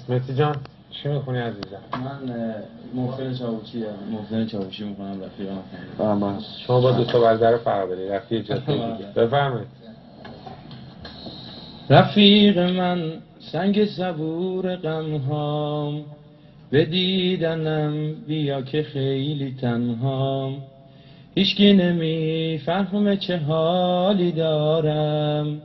مهدی جان چی میخونی عزیزم؟ من محسن چاوشی میخونم رفیقم. شما با 2 برادر فرق داری، رفیق جاده دیگه. بفرمایید. رفیق من سنگ صبور غمهام، به دیدنم بیا که خیلی تنهام، هیچکی نمیفهمه چه حالی دارم،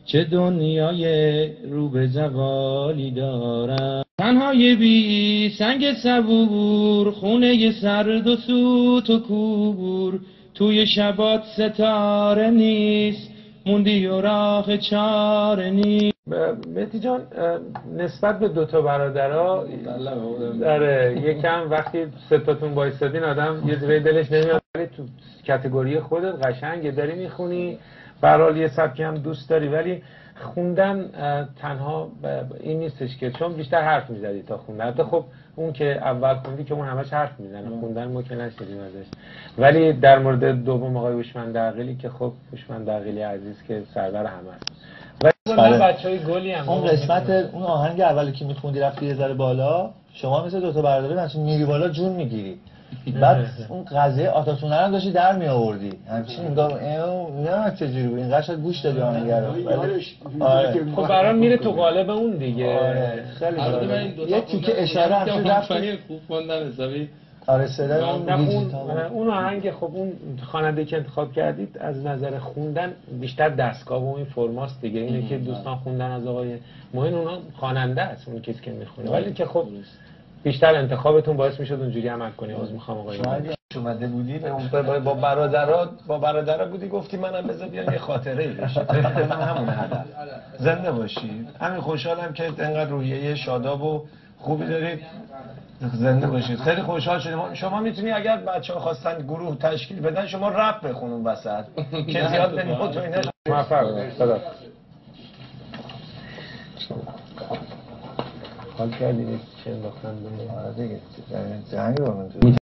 چه دنیای رو به زوالی دارم. تنهای بی سنگ صبور، خونه سرد و سوت و کور، توی شبات ستاره نیست، موندی و راه چاره نیست. مهدی جان نسبت به 2 برادرها داره یکم وقتی 3 تاتون وایسادین آدم یه جوری دلش نمیاد، ولی تو کاتگوری خودت قشنگه داری میخونی، به هر حال یه سبکی هم دوست داری، ولی خوندن تنها این نیستش که چون بیشتر حرف میزدی تا خوندن. البته خب اون که اول خوندی که اون همش حرف میزنه، خوندن ما که نشدیم ازش. ولی در مورد دوم آقای هوشمند عقیلی که خب هوشمند عقیلی عزیز که سردر همه است و بچهای گلی هم. اون قسمت اون آهنگ اولی که میخوندی رفتی یه ذره بالا، شما مثل 2 برادر مثلا میری بالا جون میگیری، بعد اون قضیه آتاتونه رو داشتی در می آوردی همچین انگار نه چجوری بود اینقدر شاید گوش دادی آهنگ رو. خب برام میره تو قالب اون دیگه. خیلی یه تیکه اشاره هم رفت خوب خوندن حسابی. آره صدای اون آهنگ خب اون خواننده که انتخاب کردید از نظر خوندن بیشتر دستگاه و این فرماست دیگه. اینه که دوستان خوندن از آقای معین، اونا خواننده است اون کسی که میخونه، ولی که خب بیشتر انتخابتون باعث میشد اونجوری عمل کنی. عذر میخوام آقای معین. اومده بودی با برادرها بودی گفتی منم بذار بیان یه خاطره ای بشه. همون هدف. زنده باشید. همین خوشحالم که انقدر روحیه شاداب و خوبی دارید. زنده باشید. خیلی خوشحال شدیم. شما میتونی اگر بچه‌ها خواستن گروه تشکیل بدن شما رپ بخونون وسط که زیاد به نوت و اینا موفق باشید. حال کردید چه انداختن به آره دیگه جنگ رو